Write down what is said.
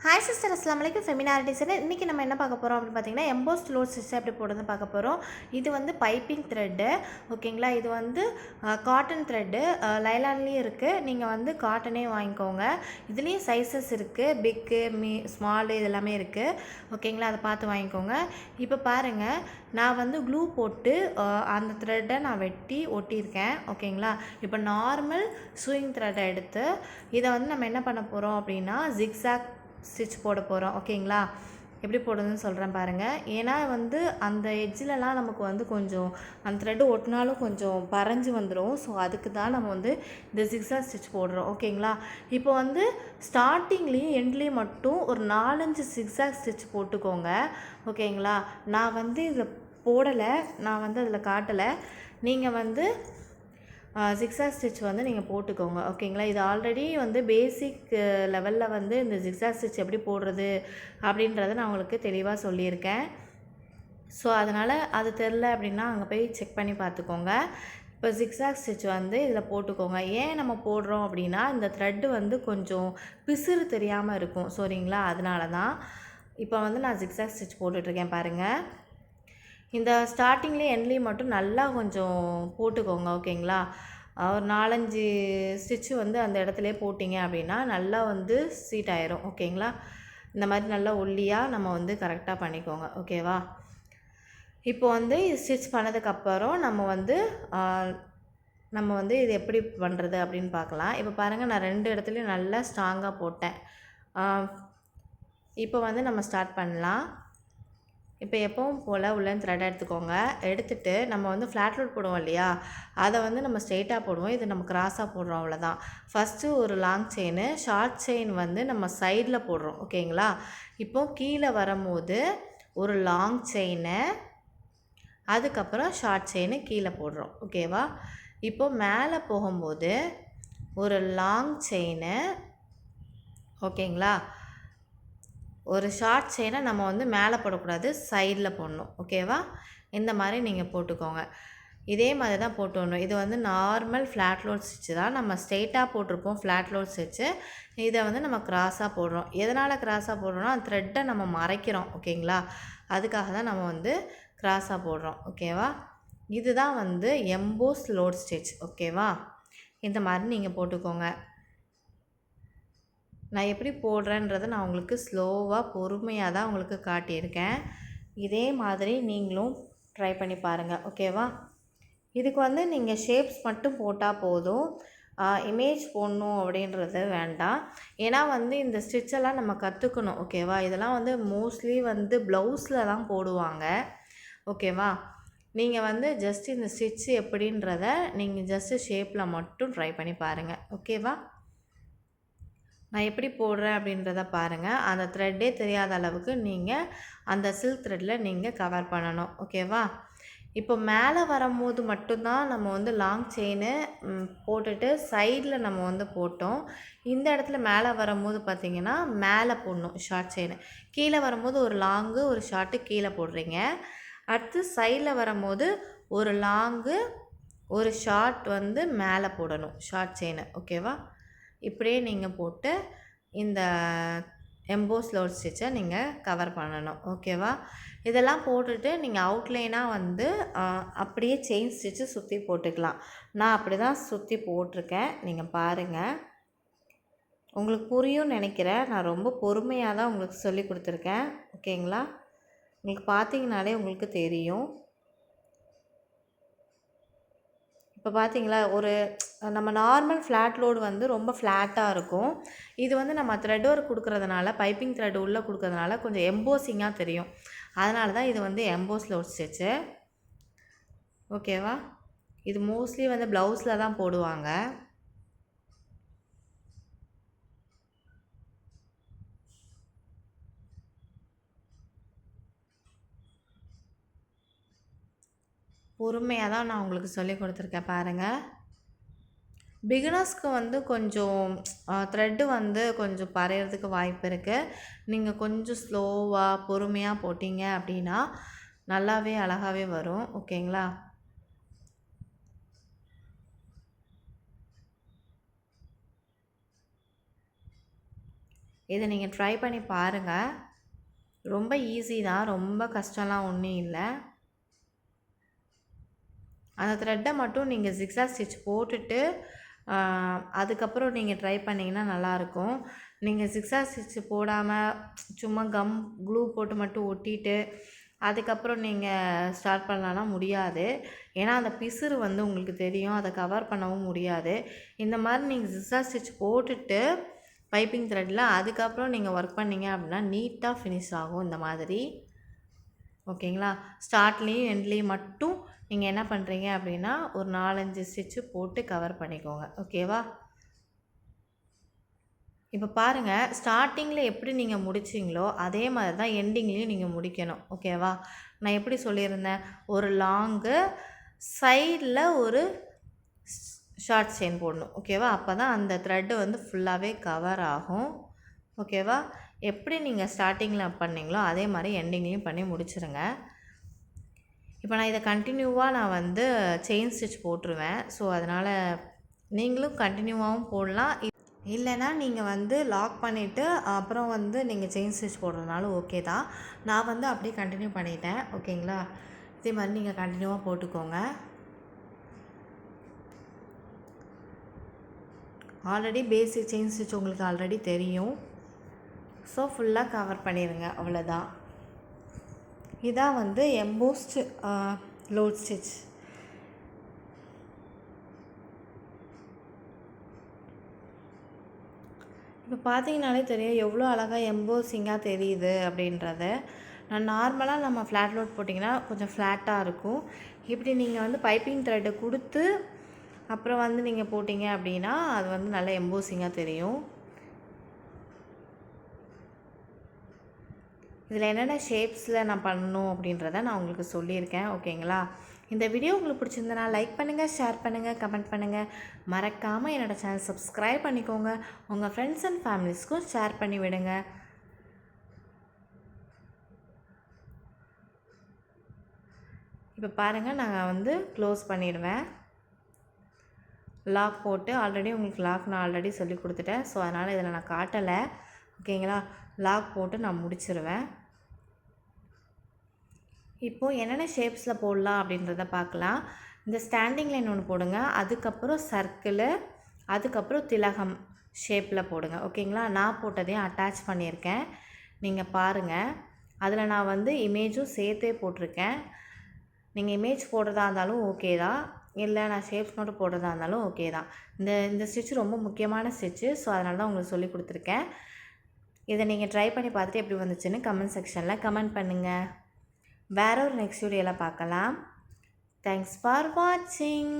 Hi sister, அஸ்லாம் வலைக்கும். ஃபெமினாரிட்டி sir, இன்றைக்கி நம்ம என்ன பார்க்க போகிறோம் அப்படின்னு பார்த்தீங்கன்னா, எம்போஸ்ட் லோட் ஸ்டிச் எப்படி போடுறதுன்னு பார்க்க போகிறோம். இது வந்து பைப்பிங் த்ரெட்டு, ஓகேங்களா. இது வந்து காட்டன் த்ரெட்டு, லைலான்லேயும் இருக்குது. நீங்கள் வந்து காட்டனே வாங்கிக்கோங்க. இதுலேயும் சைஸஸ் இருக்குது, பிக்கு, ஸ்மாலு இதெல்லாமே இருக்குது, ஓகேங்களா. அதை பார்த்து வாங்கிக்கோங்க. இப்போ பாருங்கள், நான் வந்து க்ளூ போட்டு அந்த த்ரெட்டை நான் வெட்டி ஒட்டியிருக்கேன், ஓகேங்களா. இப்போ நார்மல் சூயிங் த்ரெட்டை எடுத்து இதை வந்து நம்ம என்ன பண்ண போகிறோம் அப்படின்னா, ஜிக்ஸாக் ஸ்டிச் போட போகிறோம், ஓகேங்களா. எப்படி போடுறதுன்னு சொல்கிறேன் பாருங்கள். ஏன்னா வந்து அந்த எட்ஜிலலாம் நமக்கு வந்து கொஞ்சம் அந்த த்ரெட்டு ஒட்டினாலும் கொஞ்சம் பறஞ்சு வந்துடும். ஸோ அதுக்கு தான் நம்ம வந்து இந்த ஜிக்ஸாக் ஸ்டிச் போடுறோம், ஓகேங்களா. இப்போ வந்து ஸ்டார்டிங்லேயும் எண்ட்லேயும் மட்டும் ஒரு 4-5 ஜிக்ஸாக் ஸ்டிச் போட்டுக்கோங்க, ஓகேங்களா. நான் வந்து இதில் போடலை, நான் வந்து அதில் காட்டலை. நீங்கள் வந்து ஜிக்ஸாக் ஸ்டிச் வந்து நீங்கள் போட்டுக்கோங்க, ஓகேங்களா. இது ஆல்ரெடி வந்து பேசிக் லெவலில் வந்து இந்த ஜிக்ஸாக் ஸ்டிச் எப்படி போடுறது அப்படின்றத நான் உங்களுக்கு தெளிவாக சொல்லியிருக்கேன். ஸோ அதனால் அது தெரில அப்படின்னா அங்கே போய் செக் பண்ணி பார்த்துக்கோங்க. இப்போ ஜிக்ஸாக் ஸ்டிச் வந்து இதில் போட்டுக்கோங்க. ஏன் நம்ம போடுறோம் அப்படின்னா, இந்த த்ரெட்டு வந்து கொஞ்சம் பிசுறு தெரியாமல் இருக்கும், சரிங்களா. அதனால தான் இப்போ வந்து நான் ஜிக்ஸாக் ஸ்டிச் போட்டுட்ருக்கேன் பாருங்கள். இந்த ஸ்டார்டிங்லேயும் எண்ட்லேயும் மட்டும் நல்லா கொஞ்சம் போட்டுக்கோங்க, ஓகேங்களா. ஒரு 4-5 ஸ்டிச்சு வந்து அந்த இடத்துலையே போட்டிங்க அப்படின்னா நல்லா வந்து சீட் ஆயிரும், ஓகேங்களா. இந்த மாதிரி நல்லா ஒல்லியாக நம்ம வந்து கரெக்டாக பண்ணிக்கோங்க, ஓகேவா. இப்போ வந்து ஸ்டிச் பண்ணதுக்கப்புறம் நம்ம வந்து இது எப்படி பண்ணுறது அப்படின்னு பார்க்கலாம். இப்போ பாருங்கள், நான் 2 இடத்துலையும் நல்லா ஸ்ட்ராங்காக போட்டேன். இப்போ வந்து நம்ம ஸ்டார்ட் பண்ணலாம். இப்போ எப்பவும் போல் உள்ளன் த்ரெட் எடுத்துக்கோங்க. எடுத்துகிட்டு நம்ம வந்து ஃப்ளாட் லோட் போடுவோம் இல்லையா, அதை வந்து நம்ம ஸ்ட்ரெயிட்டாக போடுவோம். இது நம்ம கிராஸாக போடுறோம், அவ்வளோதான். ஃபஸ்ட்டு ஒரு லாங் செயினு, ஷார்ட் செயின் வந்து நம்ம சைடில் போடுறோம், ஓகேங்களா. இப்போது கீழே வரும்போது ஒரு லாங் செயினு, அதுக்கப்புறம் ஷார்ட் செயினு கீழே போடுறோம், ஓகேவா. இப்போது மேலே போகும்போது ஒரு லாங் செயினு, ஓகேங்களா. ஒரு ஷார்ட் செயினை நம்ம வந்து மேலே போடக்கூடாது, சைடில் போடணும், ஓகேவா. இந்த மாதிரி நீங்கள் போட்டுக்கோங்க. இதே மாதிரி தான் போட்டு வரணும். இது வந்து நார்மல் ஃப்ளாட் லோட் ஸ்டிச்சு தான். நம்ம ஸ்ட்ரெயிட்டாக போட்டிருப்போம் ஃப்ளாட் லோட் ஸ்டிச்சு. இதை வந்து நம்ம கிராஸாக போடுறோம். எதனால் கிராஸாக போடுறோன்னா, அந்த த்ரெட்டை நம்ம மறைக்கிறோம், ஓகேங்களா. அதுக்காக தான் நம்ம வந்து கிராஸாக போடுறோம், ஓகேவா. இதுதான் வந்து எம்போஸ் லோட் ஸ்டிச், ஓகேவா. இந்த மாதிரி நீங்கள் போட்டுக்கோங்க. நான் எப்படி போடுறேன்றதை நான் உங்களுக்கு ஸ்லோவாக பொறுமையாக தான் உங்களுக்கு காட்டியிருக்கேன். இதே மாதிரி நீங்களும் ட்ரை பண்ணி பாருங்கள், ஓகேவா. இதுக்கு வந்து நீங்கள் ஷேப்ஸ் மட்டும் போட்டால் போதும், இமேஜ் போடணும் அப்படின்றது வேண்டாம். ஏன்னா வந்து இந்த ஸ்டிச்செல்லாம் நம்ம கற்றுக்கணும், ஓகேவா. இதெல்லாம் வந்து மோஸ்ட்லி வந்து ப்ளவுஸில் தான் போடுவாங்க, ஓகேவா. நீங்கள் வந்து ஜஸ்ட் இந்த ஸ்டிச் எப்படின்றத நீங்கள் ஜஸ்ட்டு ஷேப்பில் மட்டும் ட்ரை பண்ணி பாருங்கள், ஓகேவா. நான் எப்படி போடுறேன் அப்படின்றத பாருங்கள். அந்த த்ரெட்டே தெரியாத அளவுக்கு நீங்கள் அந்த சில்க் த்ரெட்டில் நீங்கள் கவர் பண்ணணும், ஓகேவா. இப்போ மேலே வரும்போது மட்டும்தான் நம்ம வந்து லாங் செயினு போட்டுட்டு சைடில் நம்ம வந்து போட்டோம். இந்த இடத்துல மேலே வரும்போது பார்த்திங்கன்னா மேலே போடணும் ஷார்ட் செயினு. கீழே வரும்போது ஒரு லாங்கு ஒரு ஷார்ட்டு கீழே போடுறீங்க. அடுத்து சைடில் வரும்போது ஒரு லாங்கு ஒரு ஷார்ட் வந்து மேலே போடணும் ஷார்ட் செயினு, ஓகேவா. இப்படியே நீங்கள் போட்டு இந்த எம்போஸ் லோட் ஸ்டிச்சை நீங்கள் கவர் பண்ணணும், ஓகேவா. இதெல்லாம் போட்டுட்டு நீங்கள் அவுட்லைனாக வந்து அப்படியே செயின் ஸ்டிச்சு சுற்றி போட்டுக்கலாம். நான் அப்படி தான் சுற்றி போட்டிருக்கேன், நீங்கள் பாருங்கள். உங்களுக்கு புரியும்னு நினைக்கிறேன். நான் ரொம்ப பொறுமையாக தான் உங்களுக்கு சொல்லி கொடுத்துருக்கேன், ஓகேங்களா. உங்களுக்கு பார்த்தீங்கனாலே உங்களுக்கு தெரியும். இப்போ பார்த்தீங்களா, ஒரு நம்ம நார்மல் ஃப்ளாட் லோடு வந்து ரொம்ப ஃப்ளாட்டாக இருக்கும். இது வந்து நம்ம த்ரெட் ஒர்க் கொடுக்குறதுனால, பைப்பிங் த்ரெட் உள்ளே கொடுக்குறதுனால கொஞ்சம் எம்போசிங்காக தெரியும். அதனால தான் இது வந்து எம்போஸ் லோட் ஸ்டிச்சு, ஓகேவா. இது மோஸ்ட்லி வந்து ப்ளவுஸில் தான் போடுவாங்க. பொறுமையாக தான் நான் உங்களுக்கு சொல்லி கொடுத்துருக்கேன் பாருங்கள். பிகினர்ஸ்க்கு வந்து கொஞ்சம் த்ரெட்டு வந்து கொஞ்சம் பறையிறதுக்கு வாய்ப்பு இருக்குது. நீங்கள் கொஞ்சம் ஸ்லோவாக பொறுமையாக போட்டிங்க அப்படின்னா நல்லாவே அழகாகவே வரும், ஓகேங்களா. இதை நீங்கள் ட்ரை பண்ணி பாருங்கள். ரொம்ப ஈஸி தான், ரொம்ப கஷ்டம்லாம் ஒன்றும் இல்லை. அந்த த்ரெட்டை மட்டும் நீங்கள் ஜிக்ஸாக் ஸ்டிச் போட்டுட்டு அதுக்கப்புறம் நீங்கள் ட்ரை பண்ணிங்கன்னா நல்லாயிருக்கும். நீங்கள் ஜிக்ஸாக் ஸ்டிச் போடாமல் சும்மா க்ளூ போட்டு மட்டும் ஒட்டிட்டு அதுக்கப்புறம் நீங்கள் ஸ்டார்ட் பண்ணலான்னா முடியாது. ஏன்னா அந்த பிசுறு வந்து உங்களுக்கு தெரியும், அதை கவர் பண்ணவும் முடியாது. இந்த மாதிரி நீங்கள் ஜிக்ஸாக் ஸ்டிச் போட்டுட்டு பைப்பிங் த்ரெட்டில் அதுக்கப்புறம் நீங்கள் ஒர்க் பண்ணிங்க அப்படின்னா நீட்டாக ஃபினிஷ் ஆகும் இந்த மாதிரி. ஓகேங்களா? ஸ்டார்ட்லேயும் எண்ட்லேயும் மட்டும் நீங்கள் என்ன பண்ணுறீங்க அப்படின்னா ஒரு 4-5 ஸ்டிச்சு போட்டு கவர் பண்ணிக்கோங்க. ஓகேவா? இப்போ பாருங்கள், ஸ்டார்டிங்கில் எப்படி நீங்கள் முடிச்சிங்களோ அதே மாதிரி தான் எண்டிங்லேயும் நீங்கள் முடிக்கணும். ஓகேவா? நான் எப்படி சொல்லியிருந்தேன், ஒரு லாங்கு சைடில் ஒரு ஷார்ட் செயின் போடணும். ஓகேவா? அப்போ தான் அந்த த்ரெட்டு வந்து ஃபுல்லாகவே கவர் ஆகும். ஓகேவா? எப்படி நீங்கள் ஸ்டார்டிங்கில் பண்ணீங்களோ அதே மாதிரி எண்டிங்லேயும் பண்ணி முடிச்சிருங்க. இப்போ நான் இதை கண்டினியூவாக நான் வந்து செயின் ஸ்டிச் போட்டுருவேன். ஸோ அதனால் நீங்களும் கண்டினியூவாகவும் போடலாம். இல்லைனா நீங்கள் வந்து லாக் பண்ணிவிட்டு அப்புறம் வந்து நீங்கள் செயின் ஸ்டிச் போடுறதுனாலும் ஓகே தான். நான் வந்து அப்படியே கண்டினியூ பண்ணிட்டேன். ஓகேங்களா? இதே மாதிரி நீங்கள் கண்டினியூவாக போட்டுக்கோங்க. ஆல்ரெடி பேசிக் செயின் ஸ்டிச் உங்களுக்கு ஆல்ரெடி தெரியும். ஸோ ஃபுல்லாக கவர் பண்ணிடுங்க, அவ்வளோதான். இதான் வந்து எம்போஸ்ட் லோட் ஸ்டிச். இப்போ பார்த்தீங்கனாலே தெரியும் எவ்வளோ அழகாக எம்போசிங்காக தெரியுது அப்படின்றத. நான் நார்மலாக நம்ம ஃப்ளாட் லோட் போட்டிங்கன்னா கொஞ்சம் ஃப்ளாட்டாக இருக்கும். இப்படி நீங்கள் வந்து பைப்பிங் த்ரெட்டை கொடுத்து அப்புறம் வந்து நீங்கள் போட்டிங்க அப்படின்னா அது வந்து நல்லா எம்போசிங்காக தெரியும். இதில் என்னென்ன ஷேப்ஸில் நான் பண்ணணும் அப்படின்றத நான் உங்களுக்கு சொல்லியிருக்கேன். ஓகேங்களா? இந்த வீடியோ உங்களுக்கு பிடிச்சிருந்தனா லைக் பண்ணுங்கள், ஷேர் பண்ணுங்கள், கமெண்ட் பண்ணுங்கள். மறக்காமல் என்னோடய சேனல் சப்ஸ்கிரைப் பண்ணிக்கோங்க. உங்கள் ஃப்ரெண்ட்ஸ் அண்ட் ஃபேமிலிஸ்க்கும் ஷேர் பண்ணி விடுங்க. இப்போ பாருங்கள், நான் வந்து க்ளோஸ் பண்ணிடுவேன். லாக் போட்டு ஆல்ரெடி உங்களுக்கு லாக் நான் ஆல்ரெடி சொல்லி கொடுத்துட்டேன். ஸோ அதனால் இதில் நான் காட்டலை. ஓகேங்களா? லாக் போட்டு நான் முடிச்சிருவேன். இப்போது என்னென்ன ஷேப்ஸில் போடலாம் அப்படின்றத பார்க்கலாம். இந்த ஸ்டாண்டிங் லைன் ஒன்று போடுங்க, அதுக்கப்புறம் சர்க்கிளு, அதுக்கப்புறம் திலகம் ஷேப்பில் போடுங்க. ஓகேங்களா? நான் போட்டதையும் அட்டாச் பண்ணியிருக்கேன், நீங்கள் பாருங்கள். அதில் நான் வந்து இமேஜும் சேர்த்தே போட்டிருக்கேன். நீங்கள் இமேஜ் போடுறதா இருந்தாலும் ஓகே தான், இல்லை நான் ஷேப்ஸ் மட்டும் போடுறதா இருந்தாலும் ஓகே தான். இந்த ஸ்டிச் ரொம்ப முக்கியமான ஸ்டிச்சு. ஸோ அதனால தான் உங்களுக்கு சொல்லி கொடுத்துருக்கேன். இதை நீங்கள் ட்ரை பண்ணி பார்த்துட்டு எப்படி வந்துச்சுன்னு கமெண்ட் செக்ஷனில் கமெண்ட் பண்ணுங்கள். வேற ஒரு நெக்ஸ்ட் வீடியோவில் பார்க்கலாம். தேங்க்ஸ் ஃபார் வாட்சிங்.